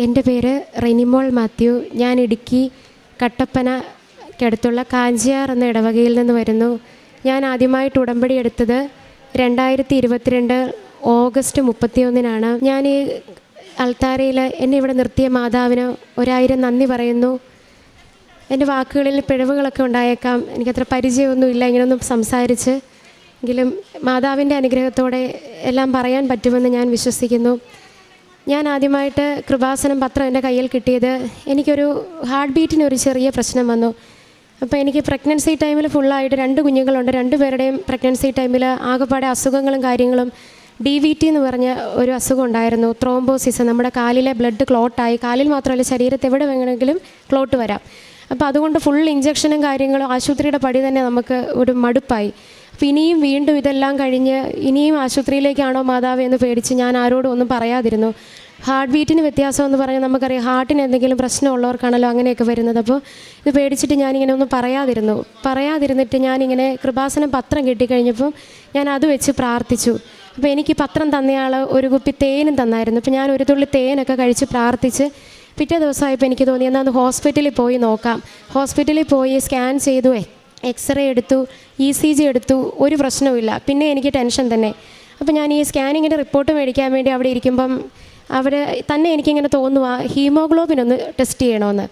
എൻ്റെ പേര് റെനിമോൾ മാത്യു. ഞാൻ ഇടുക്കി കട്ടപ്പനയ്ക്കടുത്തുള്ള കാഞ്ചിയാർ എന്ന ഇടവകയിൽ നിന്ന് വരുന്നു. ഞാൻ ആദ്യമായിട്ട് ഉടമ്പടി എടുത്തത് 2022 ഓഗസ്റ്റ് 31-നാണ്. ഞാൻ ഈ അൾത്താരയിൽ എന്നെ ഇവിടെ നിർത്തിയ മാതാവിന് 1000 നന്ദി പറയുന്നു. എൻ്റെ വാക്കുകളിൽ പിഴവുകളൊക്കെ ഉണ്ടായേക്കാം, എനിക്കത്ര പരിചയമൊന്നുമില്ല ഇങ്ങനെയൊന്നും സംസാരിച്ച്. എങ്കിലും മാതാവിൻ്റെ അനുഗ്രഹത്തോടെ എല്ലാം പറയാൻ പറ്റുമെന്ന് ഞാൻ വിശ്വസിക്കുന്നു. ഞാൻ ആദ്യമായിട്ട് കൃപാസനം പത്രം എൻ്റെ കയ്യിൽ കിട്ടിയത് എനിക്കൊരു ഹാർട്ട് ബീറ്റിനൊരു ചെറിയ പ്രശ്നം വന്നു. അപ്പോൾ എനിക്ക് പ്രഗ്നൻസി ടൈമിൽ ഫുള്ളായിട്ട് 2 കുഞ്ഞുങ്ങളുണ്ട്. 2 പേരുടെയും പ്രഗ്നൻസി ടൈമിൽ ആകെപ്പാടെ അസുഖങ്ങളും കാര്യങ്ങളും DVT എന്ന് പറഞ്ഞ ഒരു അസുഖം ഉണ്ടായിരുന്നു. ത്രോംബോസിസ്, നമ്മുടെ കാലിലെ ബ്ലഡ് ക്ലോട്ടായി, കാലിൽ മാത്രമല്ല ശരീരത്ത് എവിടെ വേണമെങ്കിലും ക്ലോട്ട് വരാം. അപ്പോൾ അതുകൊണ്ട് ഫുൾ ഇഞ്ചക്ഷനും കാര്യങ്ങളും ആശുപത്രിയുടെ പടി തന്നെ നമുക്ക് ഒരു മടുപ്പായി. അപ്പോൾ ഇനിയും വീണ്ടും ഇതെല്ലാം കഴിഞ്ഞ് ഇനിയും ആശുപത്രിയിലേക്കാണോ മാതാവ് എന്ന് പേടിച്ച് ഞാൻ ആരോടും ഒന്നും പറയാതിരുന്നു. ഹാർട്ട് ബീറ്റിന് വ്യത്യാസം എന്ന് പറഞ്ഞാൽ നമുക്കറിയാം, ഹാർട്ടിന് എന്തെങ്കിലും പ്രശ്നമുള്ളവർക്കാണല്ലോ അങ്ങനെയൊക്കെ വരുന്നത്. അപ്പോൾ ഇത് പേടിച്ചിട്ട് ഞാനിങ്ങനെ ഒന്നും പറയാതിരുന്നിട്ട് ഞാനിങ്ങനെ കൃപാസനം പത്രം കിട്ടിക്കഴിഞ്ഞപ്പോൾ ഞാൻ അത് വെച്ച് പ്രാർത്ഥിച്ചു. അപ്പോൾ എനിക്ക് പത്രം തന്നയാൾ ഒരു കുപ്പി തേനും തന്നായിരുന്നു. അപ്പോൾ ഞാൻ ഒരു തുള്ളി തേനൊക്കെ കഴിച്ച് പ്രാർത്ഥിച്ച് പിറ്റേ ദിവസമായപ്പോൾ എനിക്ക് തോന്നി എന്നാൽ ഒന്ന് ഹോസ്പിറ്റലിൽ പോയി നോക്കാം. ഹോസ്പിറ്റലിൽ പോയി സ്കാൻ ചെയ്തു, എക്സ്റേ എടുത്തു, ECG എടുത്തു, ഒരു പ്രശ്നവുമില്ല. പിന്നെ എനിക്ക് ടെൻഷൻ തന്നെ. അപ്പോൾ ഞാൻ ഈ സ്കാനിങ്ങിൻ്റെ റിപ്പോർട്ട് മേടിക്കാൻ വേണ്ടി അവിടെ ഇരിക്കുമ്പം അവിടെ തന്നെ എനിക്കിങ്ങനെ തോന്നുക ഹീമോഗ്ലോബിൻ ഒന്ന് ടെസ്റ്റ് ചെയ്യണമെന്ന്.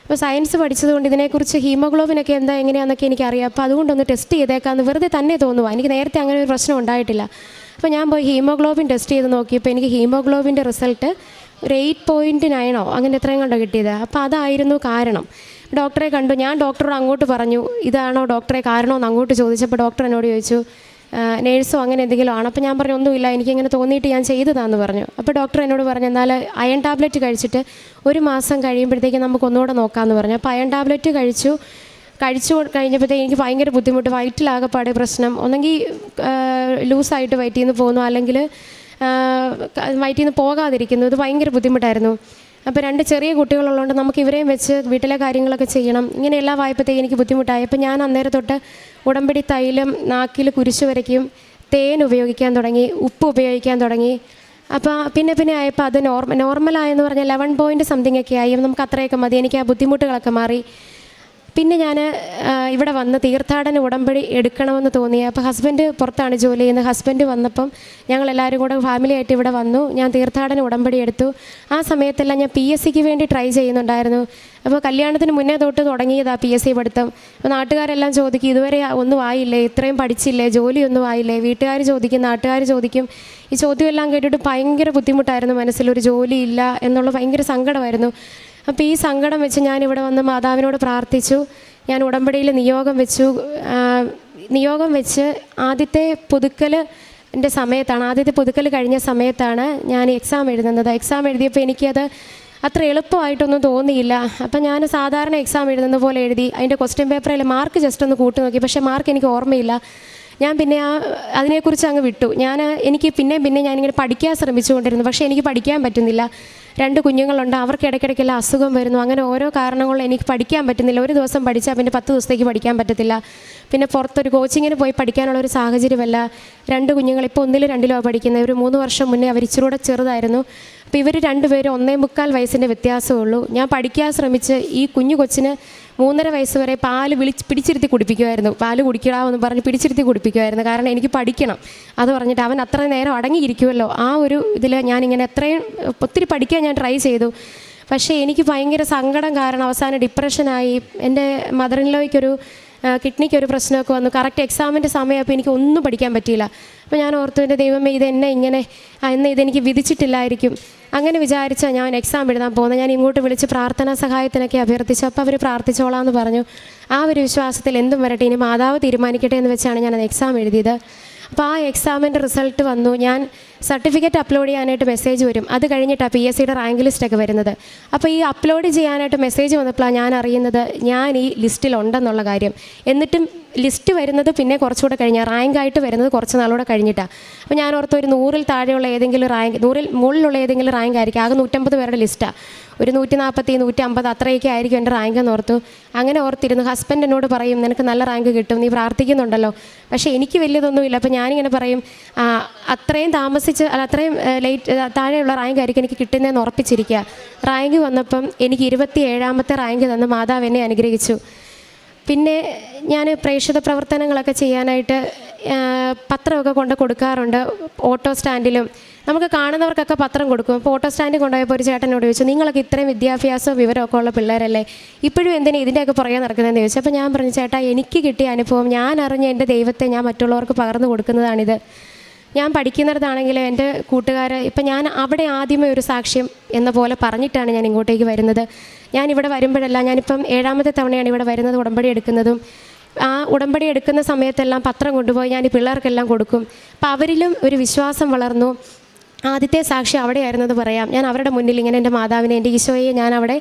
അപ്പോൾ സയൻസ് പഠിച്ചതുകൊണ്ട് ഇതിനെക്കുറിച്ച് ഹീമോഗ്ലോബിനൊക്കെ എങ്ങനെയാണെന്നൊക്കെ എനിക്കറിയാം. അപ്പോൾ അതുകൊണ്ടൊന്ന് ടെസ്റ്റ് ചെയ്തേക്കാമെന്ന് വെറുതെ തന്നെ തോന്നുക. എനിക്ക് നേരത്തെ അങ്ങനെ ഒരു പ്രശ്നം ഉണ്ടായിട്ടില്ല. അപ്പോൾ ഞാൻ പോയി ഹീമോഗ്ലോബിൻ ടെസ്റ്റ് ചെയ്ത് നോക്കിയപ്പോൾ എനിക്ക് ഹീമോഗ്ലോബിൻ്റെ റിസൾട്ട് ഒരു 8.9 അങ്ങനെ എത്രയും കണ്ടോ കിട്ടിയത്. അപ്പോൾ അതായിരുന്നു കാരണം. ഡോക്ടറെ കണ്ടു. ഞാൻ ഡോക്ടറോട് അങ്ങോട്ട് പറഞ്ഞു, ഇതാണോ ഡോക്ടറെ കാരണമെന്ന് അങ്ങോട്ട് ചോദിച്ചപ്പോൾ ഡോക്ടർ എന്നോട് ചോദിച്ചു നേഴ്സോ അങ്ങനെ എന്തെങ്കിലും ആണോ. അപ്പോൾ ഞാൻ പറഞ്ഞു ഒന്നുമില്ല, എനിക്കിങ്ങനെ തോന്നിയിട്ട് ഞാൻ ചെയ്തതാണെന്ന് പറഞ്ഞു. അപ്പോൾ ഡോക്ടർ എന്നോട് പറഞ്ഞു എന്നാൽ അയൺ ടാബ്ലറ്റ് കഴിച്ചിട്ട് 1 മാസം കഴിയുമ്പോഴത്തേക്ക് നമുക്ക് ഒന്നുകൂടെ നോക്കാമെന്ന് പറഞ്ഞു. അപ്പോൾ അയൺ ടാബ്ലറ്റ് കഴിച്ചു കഴിഞ്ഞപ്പോഴത്തേക്ക് എനിക്ക് ഭയങ്കര ബുദ്ധിമുട്ട്, വയറ്റിലാകെപ്പാടെ പ്രശ്നം. ഒന്നെങ്കിൽ ലൂസായിട്ട് വയറ്റിൽ നിന്ന് പോകുന്നു, അല്ലെങ്കിൽ വയറ്റിൽ നിന്ന് പോകാതിരിക്കുന്നു. ഇത് ഭയങ്കര ബുദ്ധിമുട്ടായിരുന്നു. അപ്പോൾ 2 ചെറിയ കുട്ടികളുള്ളതുകൊണ്ട് നമുക്ക് ഇവരെയും വെച്ച് വീട്ടിലെ കാര്യങ്ങളൊക്കെ ചെയ്യണം. ഇങ്ങനെയെല്ലാം വായ്പത്തേക്ക് എനിക്ക് ബുദ്ധിമുട്ടായി. അപ്പോൾ ഞാൻ അന്നേരം തൊട്ട് ഉടമ്പടി തൈലം നാക്കിൽ കുരിശ് വരയ്ക്കും, തേൻ ഉപയോഗിക്കാൻ തുടങ്ങി, ഉപ്പ് ഉപയോഗിക്കാൻ തുടങ്ങി. അപ്പോൾ പിന്നെ ആയപ്പോൾ അത് നോർമലായെന്ന് പറഞ്ഞാൽ 11 പോയിൻറ്റ് സംതിങ് ഒക്കെ ആയി. നമുക്ക് അത്രയൊക്കെ മതി, എനിക്ക് ആ ബുദ്ധിമുട്ടുകളൊക്കെ മാറി. പിന്നെ ഞാൻ ഇവിടെ വന്ന് തീർത്ഥാടന ഉടമ്പടി എടുക്കണമെന്ന് തോന്നി. അപ്പോൾ ഹസ്ബൻഡ് പുറത്താണ് ജോലി ചെയ്യുന്നത്. ഹസ്ബൻഡ് വന്നപ്പം ഞങ്ങളെല്ലാവരും കൂടെ ഫാമിലിയായിട്ട് ഇവിടെ വന്നു. ഞാൻ തീർത്ഥാടന ഉടമ്പടി എടുത്തു. ആ സമയത്തെല്ലാം ഞാൻ PSCക്ക് വേണ്ടി ട്രൈ ചെയ്യുന്നുണ്ടായിരുന്നു. അപ്പോൾ കല്യാണത്തിന് മുന്നേ തൊട്ട് തുടങ്ങിയതാണ് PSC പഠിത്തം. അപ്പോൾ നാട്ടുകാരെല്ലാം ചോദിക്കും ഇതുവരെ ഒന്നും ആയില്ലേ, ഇത്രയും പഠിച്ചില്ലേ, ജോലിയൊന്നും ആയില്ലേ, വീട്ടുകാർ ചോദിക്കും, നാട്ടുകാർ ചോദിക്കും. ഈ ചോദ്യമെല്ലാം കേട്ടിട്ട് ഭയങ്കര ബുദ്ധിമുട്ടായിരുന്നു. മനസ്സിലൊരു ജോലിയില്ല എന്നുള്ള ഭയങ്കര സങ്കടമായിരുന്നു. അപ്പോൾ ഈ സങ്കടം വെച്ച് ഞാനിവിടെ വന്ന് മാതാവിനോട് പ്രാർത്ഥിച്ചു. ഞാൻ ഉടമ്പടിയിൽ നിയോഗം വെച്ച് ആദ്യത്തെ പുതുക്കൽ കഴിഞ്ഞ സമയത്താണ് ഞാൻ എക്സാം എഴുതുന്നത്. എക്സാം എഴുതിയപ്പോൾ എനിക്കത് അത്ര എളുപ്പമായിട്ടൊന്നും തോന്നിയില്ല. അപ്പം ഞാൻ സാധാരണ എക്സാം എഴുതുന്ന പോലെ എഴുതി. അതിൻ്റെ ക്വസ്റ്റ്യൻ പേപ്പറിൽ മാർക്ക് ജസ്റ്റ് ഒന്ന് കൂട്ടി നോക്കി, പക്ഷേ മാർക്ക് എനിക്ക് ഓർമ്മയില്ല. ഞാൻ പിന്നെ അതിനെക്കുറിച്ച് അങ്ങ് വിട്ടു. എനിക്ക് പിന്നെ ഞാനിങ്ങനെ പഠിക്കാൻ ശ്രമിച്ചുകൊണ്ടിരുന്നു, പക്ഷേ എനിക്ക് പഠിക്കാൻ പറ്റുന്നില്ല. 2 കുഞ്ഞുങ്ങളുണ്ട്, അവർക്ക് ഇടയ്ക്കിടയ്ക്കെല്ലാം അസുഖം വരുന്നു. അങ്ങനെ ഓരോ കാരണങ്ങളും എനിക്ക് പഠിക്കാൻ പറ്റുന്നില്ല. ഒരു ദിവസം പഠിച്ചാൽ പിന്നെ 10 ദിവസത്തേക്ക് പഠിക്കാൻ പറ്റത്തില്ല. പിന്നെ പുറത്തൊരു കോച്ചിങ്ങിന് പോയി പഠിക്കാനുള്ളൊരു സാഹചര്യമല്ല. 2 കുഞ്ഞുങ്ങൾ ഇപ്പോൾ 1-ലും 2-ലും പഠിക്കുന്നത്. ഒരു 3 വർഷം മുന്നേ അവർ ഇച്ചിരൂടെ ചെറുതായിരുന്നു. അപ്പോൾ ഇവർ 2 പേരും 1.25 വയസ്സിൻ്റെ വ്യത്യാസമേ ഉള്ളൂ. ഞാൻ പഠിക്കാൻ ശ്രമിച്ച് ഈ കൊച്ചിന് 3.5 വയസ്സ് വരെ പാല് പിടിച്ചിരുത്തി കുടിപ്പിക്കുമായിരുന്നു. പാല് കുടിക്കണമെന്ന് പറഞ്ഞ് പിടിച്ചിരുത്തി കുടിപ്പിക്കുമായിരുന്നു. കാരണം എനിക്ക് പഠിക്കണം അത് പറഞ്ഞിട്ട്. അവൻ അത്ര നേരം അടങ്ങിയിരിക്കുമല്ലോ. ആ ഒരു ഇതിൽ ഞാനിങ്ങനെ ഒത്തിരി പഠിക്കാൻ ഞാൻ ട്രൈ ചെയ്തു. പക്ഷേ എനിക്ക് ഭയങ്കര സങ്കടം കാരണം അവസാനം ഡിപ്രഷനായി. എൻ്റെ മദറിൻലോയ്ക്കൊരു കിഡ്നിക്കൊരു പ്രശ്നമൊക്കെ വന്നു. കറക്റ്റ് എക്സാമിൻ്റെ സമയമായപ്പോൾ എനിക്ക് ഒന്നും പഠിക്കാൻ പറ്റിയില്ല. അപ്പോൾ ഞാൻ ഓർത്തു എൻ്റെ ദൈവമേ ഇതെന്നെ ഇങ്ങനെ ഇതെനിക്ക് വിധിച്ചിട്ടില്ലായിരിക്കും. അങ്ങനെ വിചാരിച്ചാൽ ഞാൻ എക്സാം എഴുതാൻ പോകുന്നത്. ഞാൻ ഇങ്ങോട്ട് വിളിച്ച് പ്രാർത്ഥനാ സഹായത്തിനൊക്കെ അഭ്യർത്ഥിച്ചു. അപ്പോൾ അവർ പ്രാർത്ഥിച്ചോളാമെന്ന് പറഞ്ഞു. ആ ഒരു വിശ്വാസത്തിൽ എന്തും വരട്ടെ, ഇനി മാതാവ് തീരുമാനിക്കട്ടെ എന്ന് വെച്ചാണ് ഞാൻ എക്സാം എഴുതിയത്. അപ്പോൾ ആ എക്സാമിൻ്റെ റിസൾട്ട് വന്നു. ഞാൻ സർട്ടിഫിക്കറ്റ് അപ്ലോഡ് ചെയ്യാനായിട്ട് മെസ്സേജ് വരും. അത് കഴിഞ്ഞിട്ടാണ് PSCയുടെ റാങ്ക് ലിസ്റ്റൊക്കെ വരുന്നത്. അപ്പോൾ ഈ അപ്ലോഡ് ചെയ്യാനായിട്ട് മെസ്സേജ് വന്നപ്പോഴാണ് ഞാൻ അറിയുന്നത് ഞാൻ ഈ ലിസ്റ്റിലുണ്ടെന്നുള്ള കാര്യം. എന്നിട്ടും ലിസ്റ്റ് വരുന്നത് പിന്നെ കുറച്ചുകൂടെ കഴിഞ്ഞാൽ, റാങ്കായിട്ട് വരുന്നത് കുറച്ച് നാളൂടെ കഴിഞ്ഞിട്ടാണ്. അപ്പോൾ ഞാൻ ഓർത്ത് ഒരു 100-ൽ താഴെയുള്ള ഏതെങ്കിലും റാങ്ക്, 100-ൽ മുകളിലുള്ള ഏതെങ്കിലും റാങ്ക് ആയിരിക്കും. ആകെ 150 പേരുടെ ലിസ്റ്റാണ്. ഒരു 140, 150 അത്രയൊക്കെ ആയിരിക്കും എൻ്റെ റാങ്ക് എന്ന് ഓർത്തു. അങ്ങനെ ഓർത്തിരുന്നു. ഹസ്ബൻഡ് എന്നോട് പറയും നിനക്ക് നല്ല റാങ്ക് കിട്ടും, നീ പ്രാർത്ഥിക്കുന്നുണ്ടല്ലോ. പക്ഷേ എനിക്ക് വലിയതൊന്നുമില്ല. അപ്പോൾ ഞാനിങ്ങനെ പറയും അത്രയും താമസിക്കും താമസിച്ച് അത്രയും താഴെയുള്ള റാങ്ക് ആയിരിക്കും എനിക്ക് കിട്ടുന്നതെന്ന് ഉറപ്പിച്ചിരിക്കുക. റാങ്ക് വന്നപ്പം എനിക്ക് 27ാമത്തെ റാങ്ക് തന്ന് മാതാവ് എന്നെ അനുഗ്രഹിച്ചു. പിന്നെ ഞാൻ പ്രേക്ഷിത പ്രവർത്തനങ്ങളൊക്കെ ചെയ്യാനായിട്ട് പത്രമൊക്കെ കൊണ്ട് കൊടുക്കാറുണ്ട്. ഓട്ടോ സ്റ്റാൻഡിലും നമുക്ക് കാണുന്നവർക്കൊക്കെ പത്രം കൊടുക്കും. അപ്പോൾ ഓട്ടോ സ്റ്റാൻഡിൽ കൊണ്ടുപോയപ്പോൾ ഒരു ചേട്ടനോട് ചോദിച്ചു, നിങ്ങളൊക്കെ ഇത്രയും വിദ്യാഭ്യാസവും വിവരമൊക്കെ ഉള്ള പിള്ളേരല്ലേ, ഇപ്പോഴും എന്തിനാ ഇതിൻ്റെയൊക്കെ പുറകെ നടക്കുന്നതെന്ന് ചോദിച്ചു. അപ്പോൾ ഞാൻ പറഞ്ഞു, ചേട്ടാ എനിക്ക് കിട്ടിയ അനുഭവം, ഞാൻ അറിഞ്ഞ എൻ്റെ ദൈവത്തെ ഞാൻ മറ്റുള്ളവർക്ക് പകർന്നു കൊടുക്കുന്നതാണിത്. ഞാൻ പഠിക്കുന്നിടത്താണെങ്കിലും എൻ്റെ കൂട്ടുകാർ, ഇപ്പം ഞാൻ അവിടെ ആദ്യമേ ഒരു സാക്ഷ്യം എന്ന പോലെ പറഞ്ഞിട്ടാണ് ഞാൻ ഇങ്ങോട്ടേക്ക് വരുന്നത്. ഞാനിവിടെ വരുമ്പോഴല്ല, ഞാനിപ്പം 7ാമത്തെ തവണയാണ് ഇവിടെ വരുന്നത്, ഉടമ്പടി എടുക്കുന്നതും. ആ ഉടമ്പടി എടുക്കുന്ന സമയത്തെല്ലാം പത്രം കൊണ്ടുപോയി ഞാൻ ഈ പിള്ളേർക്കെല്ലാം കൊടുക്കും. അപ്പോൾ അവരിലും ഒരു വിശ്വാസം വളർന്നു. ആദ്യത്തെ സാക്ഷി അവിടെയായിരുന്നത് പറയാം. ഞാൻ അവരുടെ മുന്നിൽ ഇങ്ങനെ എൻ്റെ മാതാവിനെ, എൻ്റെ ഈശോയെ ഞാൻ അവിടെ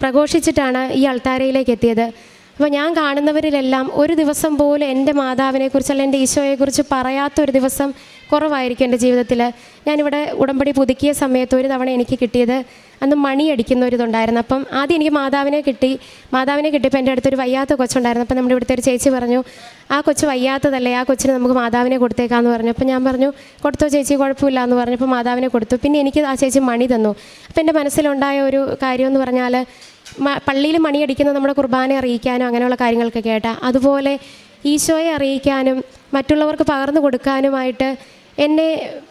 പ്രഘോഷിച്ചിട്ടാണ് ഈ അൾത്താരയിലേക്ക് എത്തിയത്. അപ്പോൾ ഞാൻ കാണുന്നവരിലെല്ലാം ഒരു ദിവസം പോലും എൻ്റെ മാതാവിനെക്കുറിച്ച് അല്ലെങ്കിൽ എൻ്റെ ഈശോയെക്കുറിച്ച് പറയാത്തൊരു ദിവസം കുറവായിരിക്കും എൻ്റെ ജീവിതത്തിൽ. ഞാനിവിടെ ഉടമ്പടി പുതുക്കിയ സമയത്ത് ഒരു തവണ എനിക്ക് കിട്ടിയത് അന്ന് മണി അടിക്കുന്ന ഒരു ഇതുണ്ടായിരുന്നു. അപ്പം ആദ്യം എനിക്ക് മാതാവിനെ കിട്ടിയപ്പോൾ എൻ്റെ അടുത്തൊരു വയ്യാത്ത കൊച്ചുണ്ടായിരുന്നു. അപ്പം നമ്മുടെ ഇവിടുത്തെ ഒരു ചേച്ചി പറഞ്ഞു, ആ കൊച്ചു വയ്യാത്തതല്ലേ, ആ കൊച്ചിന് നമുക്ക് മാതാവിനെ കൊടുത്തേക്കാമെന്ന് പറഞ്ഞു. അപ്പോൾ ഞാൻ പറഞ്ഞു, കൊടുത്തോ ചേച്ചി, കുഴപ്പമില്ല എന്ന് പറഞ്ഞപ്പോൾ മാതാവിനെ കൊടുത്തു. പിന്നെ എനിക്ക് ആ ചേച്ചി മണി തന്നു. അപ്പോൾ എൻ്റെ മനസ്സിലുണ്ടായ ഒരു കാര്യം എന്ന് പറഞ്ഞാൽ, പള്ളിയിൽ മണിയടിക്കുന്നത് നമ്മുടെ കുർബാന അറിയിക്കാനും അങ്ങനെയുള്ള കാര്യങ്ങൾക്കൊക്കെ ആയിട്ടാണ്. അതുപോലെ ഈശോയെ അറിയിക്കാനും മറ്റുള്ളവർക്ക് പകർന്നു കൊടുക്കാനുമായിട്ട് എന്നെ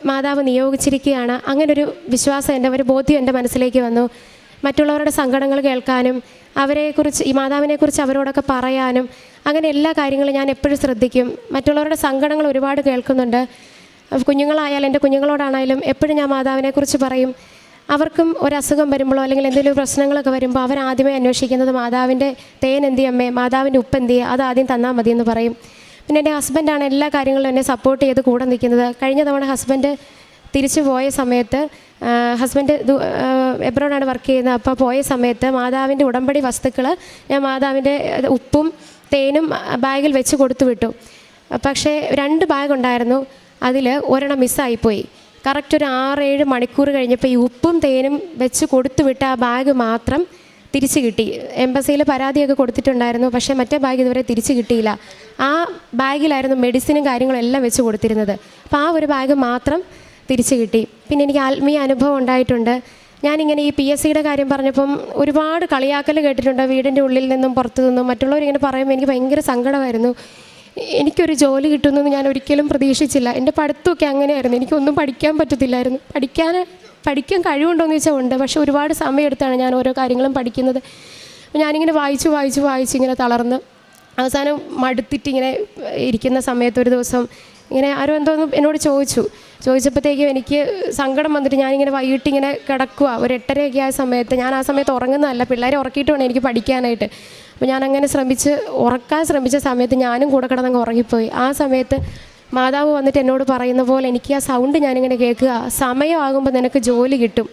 മാതാവ് നിയോഗിച്ചിരിക്കുകയാണ്. അങ്ങനൊരു വിശ്വാസം, ഒരു ബോധ്യം എൻ്റെ മനസ്സിലേക്ക് വന്നു. മറ്റുള്ളവരുടെ സങ്കടങ്ങൾ കേൾക്കാനും അവരെക്കുറിച്ച്, ഈ മാതാവിനെക്കുറിച്ച് അവരോടൊക്കെ പറയാനും, അങ്ങനെ എല്ലാ കാര്യങ്ങളും ഞാൻ എപ്പോഴും ശ്രദ്ധിക്കും. മറ്റുള്ളവരുടെ സങ്കടങ്ങൾ ഒരുപാട് കേൾക്കുന്നുണ്ട്. കുഞ്ഞുങ്ങളായാലും എൻ്റെ കുഞ്ഞുങ്ങളോടാണെങ്കിലും എപ്പോഴും ഞാൻ മാതാവിനെക്കുറിച്ച് പറയും. അവർക്കും ഒരസുഖം വരുമ്പോഴോ അല്ലെങ്കിൽ എന്തെങ്കിലും പ്രശ്നങ്ങളൊക്കെ വരുമ്പോൾ അവരാദ്യമേ അന്വേഷിക്കുന്നത് മാതാവിൻ്റെ തേൻ എന്തിയമ്മേ, മാതാവിൻ്റെ ഉപ്പ് എന്തിയെ, അത് ആദ്യം തന്നാൽ മതിയെന്ന് പറയും. പിന്നെ എൻ്റെ ഹസ്ബൻഡാണ് എല്ലാ കാര്യങ്ങളിലും എന്നെ സപ്പോർട്ട് ചെയ്ത് കൂടെ നിൽക്കുന്നത്. കഴിഞ്ഞ തവണ ഹസ്ബൻഡ് തിരിച്ചു പോയ സമയത്ത്, ഹസ്ബൻഡ് എബ്രോഡാണ് വർക്ക് ചെയ്യുന്നത്. അപ്പോൾ പോയ സമയത്ത് മാതാവിൻ്റെ ഉടമ്പടി വസ്തുക്കൾ ഞാൻ മാതാവിൻ്റെ ഉപ്പും തേനും ബാഗിൽ വെച്ച് കൊടുത്തു വിട്ടു. പക്ഷേ 2 ബാഗ് ഉണ്ടായിരുന്നു, അതിൽ ഒരെണ്ണം മിസ്സായിപ്പോയി. കറക്റ്റ് ഒരു 6-7 മണിക്കൂർ കഴിഞ്ഞപ്പോൾ ഈ ഉപ്പും തേനും വെച്ച് കൊടുത്തു വിട്ട ആ ബാഗ് മാത്രം തിരിച്ച് കിട്ടി. എംബസിയിൽ പരാതിയൊക്കെ കൊടുത്തിട്ടുണ്ടായിരുന്നു, പക്ഷേ മറ്റേ ബാഗ് ഇതുവരെ തിരിച്ച് കിട്ടിയില്ല. ആ ബാഗിലായിരുന്നു മെഡിസിനും കാര്യങ്ങളും എല്ലാം വെച്ച് കൊടുത്തിരുന്നത്. അപ്പോൾ ആ ഒരു ബാഗ് മാത്രം തിരിച്ച് കിട്ടി. പിന്നെ എനിക്ക് ആത്മീയ അനുഭവം ഉണ്ടായിട്ടുണ്ട്. ഞാനിങ്ങനെ ഈ PSCയുടെ കാര്യം പറഞ്ഞപ്പം ഒരുപാട് കളിയാക്കൽ കേട്ടിട്ടുണ്ട്, വീടിൻ്റെ ഉള്ളിൽ നിന്നും പുറത്തു നിന്നും. മറ്റുള്ളവരിങ്ങനെ പറയുമ്പോൾ എനിക്ക് ഭയങ്കര സങ്കടമായിരുന്നു. എനിക്കൊരു ജോലി കിട്ടുമെന്ന് ഞാൻ ഒരിക്കലും പ്രതീക്ഷിച്ചില്ല. എൻ്റെ പഠിത്തമൊക്കെ അങ്ങനെയായിരുന്നു, എനിക്കൊന്നും പഠിക്കാൻ പറ്റത്തില്ലായിരുന്നു. പഠിക്കാൻ കഴിവുണ്ടോയെന്ന് ചോദിച്ചാൽ ഉണ്ട്, പക്ഷേ ഒരുപാട് സമയമെടുത്താണ് ഞാൻ ഓരോ കാര്യങ്ങളും പഠിക്കുന്നത്. ഞാനിങ്ങനെ വായിച്ച് ഇങ്ങനെ തളർന്ന് അവസാനം മടുത്തിട്ടിങ്ങനെ ഇരിക്കുന്ന സമയത്ത് ഒരു ദിവസം ഇങ്ങനെ ആരോ എന്തോന്ന് എന്നോട് ചോദിച്ചപ്പോഴത്തേക്കും എനിക്ക് സങ്കടം വന്നിട്ട് ഞാനിങ്ങനെ വൈകിട്ടിങ്ങനെ കിടക്കുക. ഒരു 8:30 ആയ സമയത്ത്, ഞാൻ ആ സമയത്ത് ഉറങ്ങുന്നതല്ല, പിള്ളേരെ ഉറക്കിയിട്ട് വേണം എനിക്ക് പഠിക്കാനായിട്ട്. അപ്പോൾ ഞാനങ്ങനെ ഉറക്കാൻ ശ്രമിച്ച സമയത്ത് ഞാനും കൂടെ കിടന്നങ്ങ് ഉറങ്ങിപ്പോയി. ആ സമയത്ത് മാതാവ് വന്നിട്ട് എന്നോട് പറയുന്ന പോലെ എനിക്ക് ആ സൗണ്ട് ഞാനിങ്ങനെ കേൾക്കുക, സമയമാകുമ്പോൾ നിനക്ക് ജോലി കിട്ടും,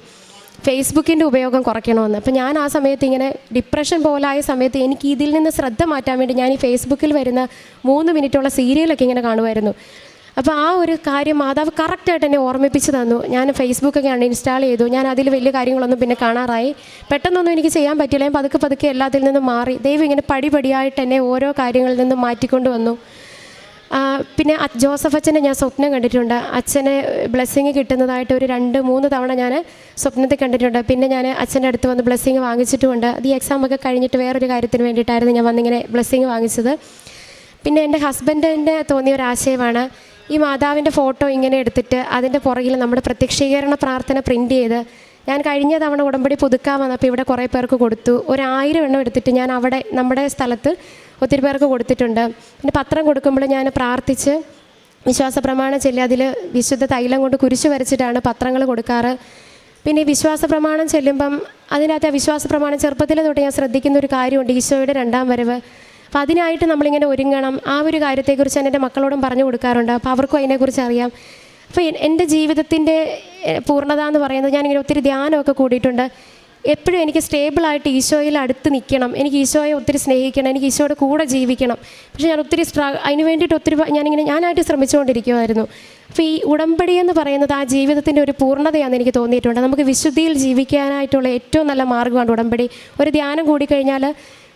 ഫേസ്ബുക്കിൻ്റെ ഉപയോഗം കുറയ്ക്കണമെന്ന്. അപ്പോൾ ഞാൻ ആ സമയത്ത് ഇങ്ങനെ ഡിപ്രഷൻ പോലായ സമയത്ത് എനിക്ക് ഇതിൽ നിന്ന് ശ്രദ്ധ മാറ്റാൻ വേണ്ടി ഞാൻ ഈ ഫേസ്ബുക്കിൽ വരുന്ന 3 മിനിറ്റുള്ള സീരിയലൊക്കെ ഇങ്ങനെ കാണുമായിരുന്നു. അപ്പോൾ ആ ഒരു കാര്യം മാതാവ് കറക്റ്റായിട്ട് എന്നെ ഓർമ്മിപ്പിച്ച് തന്നു. ഞാൻ ഫേസ്ബുക്കൊക്കെ ഇൻസ്റ്റാൾ ചെയ്തു. ഞാൻ അതിൽ വലിയ കാര്യങ്ങളൊന്നും പിന്നെ കാണാറായി. പെട്ടെന്നൊന്നും എനിക്ക് ചെയ്യാൻ പറ്റില്ല. ഞാൻ പതുക്കെ എല്ലാത്തിൽ നിന്നും മാറി. ദൈവം ഇങ്ങനെ പടിപടിയായിട്ട് എന്നെ ഓരോ കാര്യങ്ങളിൽ നിന്നും മാറ്റിക്കൊണ്ട് വന്നു. പിന്നെ ജോസഫ് അച്ഛനെ ഞാൻ സ്വപ്നം കണ്ടിട്ടുണ്ട്. അച്ഛനെ ബ്ലെസ്സിങ് കിട്ടുന്നതായിട്ട് ഒരു 2-3 തവണ ഞാൻ സ്വപ്നത്തിൽ കണ്ടിട്ടുണ്ട്. പിന്നെ ഞാൻ അച്ഛൻ്റെ അടുത്ത് വന്ന് ബ്ലെസ്സിങ് വാങ്ങിച്ചിട്ടുമുണ്ട്. അത് ഈ എക്സാമൊക്കെ കഴിഞ്ഞിട്ട് വേറൊരു കാര്യത്തിന് വേണ്ടിയിട്ടായിരുന്നു ഞാൻ വന്നിങ്ങനെ ബ്ലെസ്സിങ് വാങ്ങിച്ചത്. പിന്നെ എൻ്റെ ഹസ്ബൻഡിൻ്റെ തോന്നിയ ഒരാശയമാണ്, ഈ മാതാവിൻ്റെ ഫോട്ടോ ഇങ്ങനെ എടുത്തിട്ട് അതിൻ്റെ പുറകിൽ നമ്മുടെ പ്രത്യക്ഷീകരണ പ്രാർത്ഥന പ്രിൻ്റ് ചെയ്ത്, ഞാൻ കഴിഞ്ഞ തവണ ഉടമ്പടി പുതുക്കാൻ വന്നപ്പോൾ ഇവിടെ കുറേ പേർക്ക് കൊടുത്തു. 1000 എണ്ണം എടുത്തിട്ട് ഞാൻ അവിടെ നമ്മുടെ സ്ഥലത്ത് ഒത്തിരി പേർക്ക് കൊടുത്തിട്ടുണ്ട്. പിന്നെ പത്രം കൊടുക്കുമ്പോൾ ഞാൻ പ്രാർത്ഥിച്ച് വിശ്വാസ പ്രമാണം ചൊല്ലി അതിൽ വിശുദ്ധ തൈലം കൊണ്ട് കുരിശ് വരച്ചിട്ടാണ് പത്രങ്ങൾ കൊടുക്കാറ്. പിന്നെ ഈ വിശ്വാസ പ്രമാണം ചെല്ലുമ്പം അതിനകത്ത് ആ വിശ്വാസ പ്രമാണം ചെറുപ്പത്തിൽ തൊട്ട് ഞാൻ ശ്രദ്ധിക്കുന്ന ഒരു കാര്യമുണ്ട്, ഈശോയുടെ 2ാം വരവ്. അപ്പോൾ അതിനായിട്ട് നമ്മളിങ്ങനെ ഒരുങ്ങണം. ആ ഒരു കാര്യത്തെക്കുറിച്ച് ഞാൻ എൻ്റെ മക്കളോടും പറഞ്ഞു കൊടുക്കാറുണ്ട്. അപ്പോൾ അവർക്കും അതിനെക്കുറിച്ച് അറിയാം. അപ്പോൾ എൻ്റെ ജീവിതത്തിൻ്റെ പൂർണ്ണത എന്ന് പറയുന്നത്, ഞാനിങ്ങനെ ഒത്തിരി ധ്യാനമൊക്കെ കൂടിയിട്ടുണ്ട്. എപ്പോഴും എനിക്ക് സ്റ്റേബിളായിട്ട് ഈശോയിൽ അടുത്ത് നിൽക്കണം, എനിക്ക് ഈശോയെ ഒത്തിരി സ്നേഹിക്കണം, എനിക്ക് ഈശോയുടെ കൂടെ ജീവിക്കണം. പക്ഷേ ഞാൻ ഒത്തിരി അതിന് വേണ്ടിയിട്ട് ഞാനായിട്ട് ശ്രമിച്ചുകൊണ്ടിരിക്കുമായിരുന്നു. അപ്പോൾ ഈ ഉടമ്പടി എന്ന് പറയുന്നത് ആ ജീവിതത്തിൻ്റെ ഒരു പൂർണ്ണതയാണെന്ന് എനിക്ക് തോന്നിയിട്ടുണ്ട്. നമുക്ക് വിശുദ്ധിയിൽ ജീവിക്കാനായിട്ടുള്ള ഏറ്റവും നല്ല മാർഗ്ഗമാണ് ഉടമ്പടി. ഒരു ധ്യാനം കൂടിക്കഴിഞ്ഞാൽ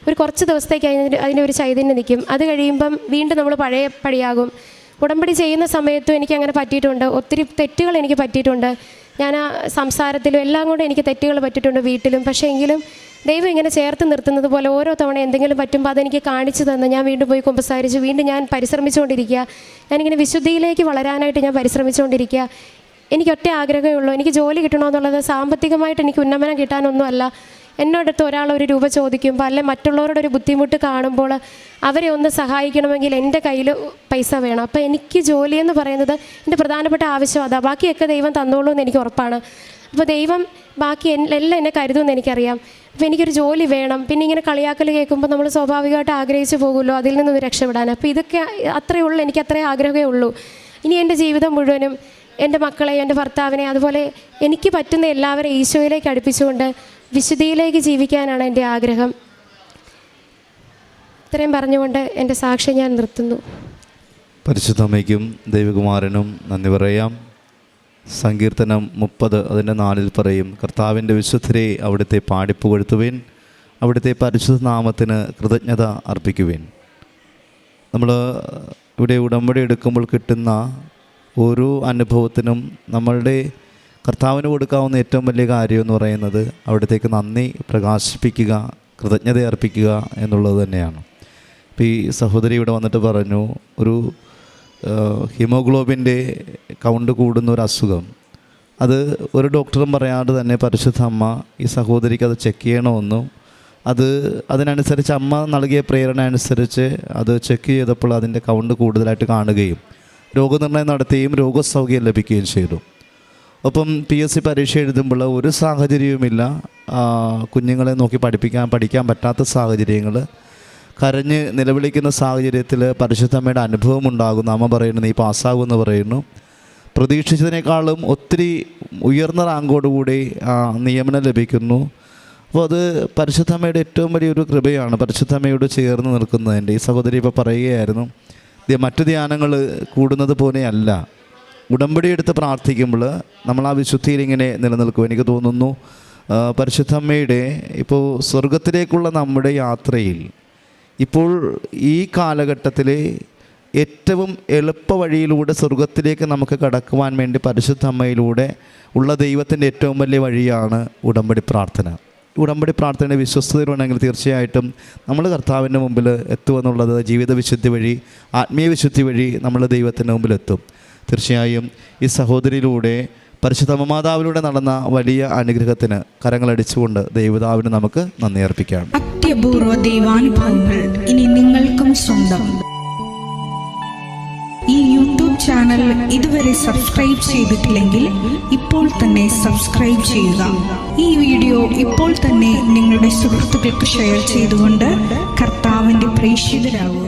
ഒരു കുറച്ച് ദിവസത്തേക്ക് അതിൻ്റെ ഒരു ചൈതന്യം നിൽക്കും. അത് കഴിയുമ്പം വീണ്ടും നമ്മൾ പഴയ പടിയാകും. ഉടമ്പടി ചെയ്യുന്ന സമയത്തും എനിക്കങ്ങനെ പറ്റിയിട്ടുണ്ട്. ഒത്തിരി തെറ്റുകൾ എനിക്ക് പറ്റിയിട്ടുണ്ട്. ഞാൻ ആ സംസാരത്തിലും എല്ലാം കൊണ്ട് എനിക്ക് തെറ്റുകൾ പറ്റിയിട്ടുണ്ട് വീട്ടിലും. പക്ഷേ എങ്കിലും ദൈവം ഇങ്ങനെ ചേർത്ത് നിർത്തുന്നത് പോലെ ഓരോ തവണ എന്തെങ്കിലും പറ്റുമ്പോൾ അതെനിക്ക് കാണിച്ചു തന്ന് ഞാൻ വീണ്ടും പോയി കുമ്പസാരിച്ച് വീണ്ടും ഞാൻ പരിശ്രമിച്ചുകൊണ്ടിരിക്കുക. ഞാനിങ്ങനെ വിശുദ്ധിയിലേക്ക് വളരാനായിട്ട് ഞാൻ പരിശ്രമിച്ചുകൊണ്ടിരിക്കുക. എനിക്കൊറ്റ ആഗ്രഹമേ ഉള്ളൂ, എനിക്ക് ജോലി കിട്ടണമെന്നുള്ളത്. സാമ്പത്തികമായിട്ട് എനിക്ക് ഉന്നമനം കിട്ടാനൊന്നുമല്ല. എന്നോടടുത്ത് ഒരാൾ ഒരു രൂപ ചോദിക്കുമ്പോൾ അല്ലെ മറ്റുള്ളവരുടെ ഒരു ബുദ്ധിമുട്ട് കാണുമ്പോൾ അവരെ ഒന്ന് സഹായിക്കണമെങ്കിൽ എൻ്റെ കയ്യിൽ പൈസ വേണം. അപ്പോൾ എനിക്ക് ജോലിയെന്ന് പറയുന്നത് എൻ്റെ പ്രധാനപ്പെട്ട ആവശ്യം അതാണ്. ബാക്കിയൊക്കെ ദൈവം തന്നോളൂ എന്ന് എനിക്ക് ഉറപ്പാണ്. അപ്പോൾ ദൈവം ബാക്കി എല്ലാം എന്നെ കരുതുമെന്ന് എനിക്കറിയാം. അപ്പോൾ എനിക്കൊരു ജോലി വേണം. പിന്നെ ഇങ്ങനെ കളിയാക്കൽ കേൾക്കുമ്പോൾ നമ്മൾ സ്വാഭാവികമായിട്ട് ആഗ്രഹിച്ച് പോകുമല്ലോ അതിൽ നിന്നൊന്ന് രക്ഷപ്പെടാൻ. അപ്പോൾ ഇതൊക്കെ അത്രയേ ഉള്ളൂ, എനിക്ക് അത്രേ ആഗ്രഹമേ ഉള്ളൂ. ഇനി എൻ്റെ ജീവിതം മുഴുവനും എൻ്റെ മക്കളെ, എൻ്റെ ഭർത്താവിനെ, അതുപോലെ എനിക്ക് പറ്റുന്ന എല്ലാവരെയും ഈശോയിലേക്ക് അടുപ്പിച്ചുകൊണ്ട് വിശുദ്ധിയിലേക്ക് ജീവിക്കാനാണ് എൻ്റെ ആഗ്രഹം. ഇത്രയും പറഞ്ഞുകൊണ്ട് എൻ്റെ സാക്ഷ്യം ഞാൻ നിർത്തുന്നു. പരിശുദ്ധ അമ്മയ്ക്കും ദൈവകുമാരനും നന്ദി പറയാം. സങ്കീർത്തനം 30 അതിൻ്റെ 4 പറയും, കർത്താവിൻ്റെ വിശുദ്ധരെ അവിടുത്തെ പാടിപ്പുകഴ്ത്തുവിൻ, അവിടുത്തെ പരിശുദ്ധ നാമത്തിന് കൃതജ്ഞത അർപ്പിക്കുവിൻ. നമ്മൾ ഇവിടെ ഉടമ്പടി എടുക്കുമ്പോൾ കിട്ടുന്ന ഓരോ അനുഭവത്തിനും നമ്മളുടെ കർത്താവിന് കൊടുക്കാവുന്ന ഏറ്റവും വലിയ കാര്യം എന്ന് പറയുന്നത് അവിടത്തേക്ക് നന്ദി പ്രകാശിപ്പിക്കുക, കൃതജ്ഞത അർപ്പിക്കുക എന്നുള്ളത് തന്നെയാണ്. ഇപ്പോൾ ഈ സഹോദരി ഇവിടെ വന്നിട്ട് പറഞ്ഞു, ഒരു ഹീമോഗ്ലോബിൻ്റെ കൗണ്ട് കൂടുന്ന ഒരു അസുഖം, അത് ഒരു ഡോക്ടറും പറയാതെ തന്നെ പരിശുദ്ധ അമ്മ ഈ സഹോദരിക്ക് അത് ചെക്ക് ചെയ്യണമെന്നും അതിനനുസരിച്ച് അമ്മ നൽകിയ പ്രേരണ അനുസരിച്ച് അത് ചെക്ക് ചെയ്തപ്പോൾ അതിൻ്റെ കൗണ്ട് കൂടുതലായിട്ട് കാണുകയും രോഗനിർണയം നടത്തുകയും രോഗസൗഖ്യം ലഭിക്കുകയും ചെയ്തു. ഒപ്പം PSC പരീക്ഷ എഴുതുമ്പോൾ ഒരു സാഹചര്യവുമില്ല, കുഞ്ഞുങ്ങളെ നോക്കി പഠിക്കാൻ പറ്റാത്ത സാഹചര്യങ്ങൾ, കരഞ്ഞ് നിലവിളിക്കുന്ന സാഹചര്യത്തിൽ പരിശുദ്ധമ്മയുടെ അനുഭവം ഉണ്ടാകുന്നു. അമ്മ പറയുന്നു നീ പാസ്സാകുമെന്ന് പറയുന്നു. പ്രതീക്ഷിച്ചതിനേക്കാളും ഒത്തിരി ഉയർന്ന റാങ്കോടുകൂടി നിയമനം ലഭിക്കുന്നു. അപ്പോൾ അത് പരിശുദ്ധമ്മയുടെ ഏറ്റവും വലിയൊരു കൃപയാണ്, പരിശുദ്ധമ്മയോട് ചേർന്ന് നിൽക്കുന്നതിൻ്റെ. ഈ സഹോദരി ഇപ്പോൾ പറയുകയായിരുന്നു, മറ്റു ധ്യാനങ്ങൾ കൂടുന്നത് പോലെയല്ല, ഉടമ്പടി എടുത്ത് പ്രാർത്ഥിക്കുമ്പോൾ നമ്മൾ ആ വിശുദ്ധിയിൽ ഇങ്ങനെ നിലനിൽക്കും. എനിക്ക് തോന്നുന്നു പരിശുദ്ധമ്മയുടെ ഇപ്പോൾ സ്വർഗത്തിലേക്കുള്ള നമ്മുടെ യാത്രയിൽ ഇപ്പോൾ ഈ കാലഘട്ടത്തിൽ ഏറ്റവും എളുപ്പ വഴിയിലൂടെ സ്വർഗത്തിലേക്ക് നമുക്ക് കടക്കുവാൻ വേണ്ടി പരിശുദ്ധ അമ്മയിലൂടെ ഉള്ള ദൈവത്തിൻ്റെ ഏറ്റവും വലിയ വഴിയാണ് ഉടമ്പടി പ്രാർത്ഥന. ഉടമ്പടി പ്രാർത്ഥനയുടെ വിശ്വസ്തതയിലുണ്ടെങ്കിൽ തീർച്ചയായിട്ടും നമ്മൾ കർത്താവിൻ്റെ മുമ്പിൽ എത്തുമെന്നുള്ളത് ജീവിത വിശുദ്ധി വഴി, ആത്മീയ വിശുദ്ധി വഴി നമ്മൾ ദൈവത്തിൻ്റെ മുമ്പിൽ എത്തും. തീർച്ചയായും ഈ സഹോദരിയിലൂടെ പരിശുദ്ധ മാതാവിലൂടെ നടന്ന വലിയ അനുഗ്രഹത്തിന് കരങ്ങളടിച്ചുകൊണ്ട് ദൈവതാവിന് നമുക്ക് നന്ദി അർപ്പിക്കാം. അത്യപൂർവ ദൈവാനുഭവങ്ങൾ ഇനി നിങ്ങൾക്കും സ്വന്തം. ഈ യൂട്യൂബ് ചാനൽ ഇതുവരെ സബ്സ്ക്രൈബ് ചെയ്തിട്ടില്ലെങ്കിൽ ഇപ്പോൾ തന്നെ സബ്സ്ക്രൈബ് ചെയ്യുക. ഈ വീഡിയോ ഇപ്പോൾ തന്നെ നിങ്ങളുടെ സുഹൃത്തുക്കൾക്ക് ഷെയർ ചെയ്തുകൊണ്ട് കർത്താവിൻ്റെ പ്രേക്ഷിതരാകുക.